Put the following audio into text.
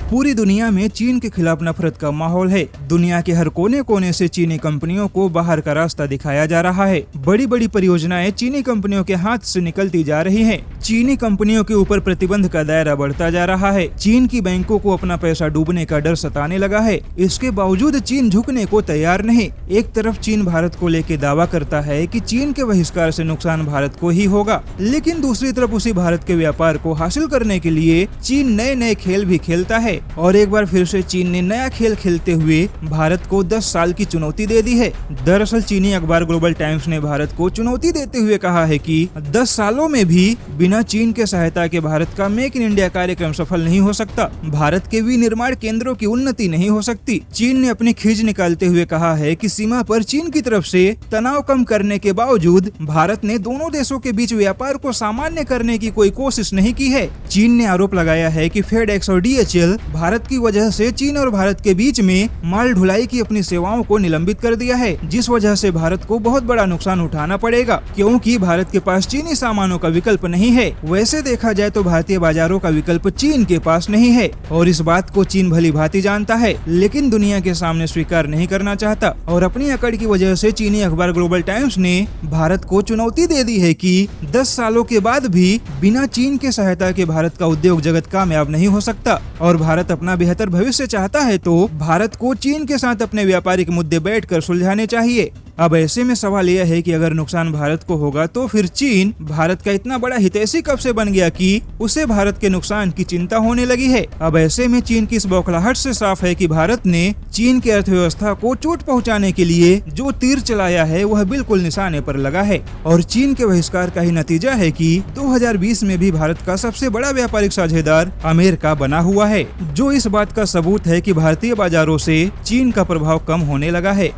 पूरी दुनिया में चीन के खिलाफ नफरत का माहौल है। दुनिया के हर कोने कोने से चीनी कंपनियों को बाहर का रास्ता दिखाया जा रहा है। बड़ी बड़ी परियोजनाएं चीनी कंपनियों के हाथ से निकलती जा रही हैं। चीनी कंपनियों के ऊपर प्रतिबंध का दायरा बढ़ता जा रहा है। चीन की बैंकों को अपना पैसा डूबने का डर सताने लगा है। इसके बावजूद चीन झुकने को तैयार नहीं। एक तरफ चीन भारत को लेकर दावा करता है कि चीन के बहिष्कार से नुकसान भारत को ही होगा, लेकिन दूसरी तरफ उसी भारत के व्यापार को हासिल करने के लिए चीन नए नए खेल भी खेलता है। और एक बार फिर से चीन ने नया खेल खेलते हुए भारत को 10 साल की चुनौती दे दी है। दरअसल चीनी अखबार ग्लोबल टाइम्स ने भारत को चुनौती देते हुए कहा है कि 10 सालों में भी बिना चीन के सहायता के भारत का मेक इन इंडिया कार्यक्रम सफल नहीं हो सकता। भारत के विनिर्माण केंद्रों की उन्नति नहीं हो सकती। चीन ने अपनी खींच निकालते हुए कहा है कि सीमा पर चीन की तरफ से तनाव कम करने के बावजूद भारत ने दोनों देशों के बीच व्यापार को सामान्य करने की कोई कोशिश नहीं की है। चीन ने आरोप लगाया है कि फेडेक्स और DHL भारत की वजह से चीन और भारत के बीच में माल ढुलाई की अपनी सेवाओं को निलंबित कर दिया है, जिस वजह से भारत को बहुत बड़ा नुकसान उठाना पड़ेगा, क्योंकि भारत के पास चीनी सामानों का विकल्प नहीं है। वैसे देखा जाए तो भारतीय बाजारों का विकल्प चीन के पास नहीं है और इस बात को चीन भली भांति जानता है, लेकिन दुनिया के सामने स्वीकार नहीं करना चाहता। और अपनी अकड़ की वजह से चीनी अखबार ग्लोबल टाइम्स ने भारत को चुनौती दे दी है कि 10 सालों के बाद भी बिना चीन के सहायता के भारत का उद्योग जगत कामयाब नहीं हो सकता। और भारत अपना बेहतर भविष्य चाहता है तो भारत को चीन के साथ अपने व्यापारिक मुद्दे बैठकर सुलझाने चाहिए। अब ऐसे में सवाल यह है कि अगर नुकसान भारत को होगा तो फिर चीन भारत का इतना बड़ा हितैषी कब से बन गया कि उसे भारत के नुकसान की चिंता होने लगी है। अब ऐसे में चीन की इस बौखलाहट से साफ है कि भारत ने चीन की अर्थव्यवस्था को चोट पहुंचाने के लिए जो तीर चलाया है वह बिल्कुल निशाने पर लगा है। और चीन के बहिष्कार का ही नतीजा है कि 2020 में भी भारत का सबसे बड़ा व्यापारिक साझेदार अमेरिका बना हुआ है, जो इस बात का सबूत है कि भारतीय बाजारों से चीन का प्रभाव कम होने लगा है।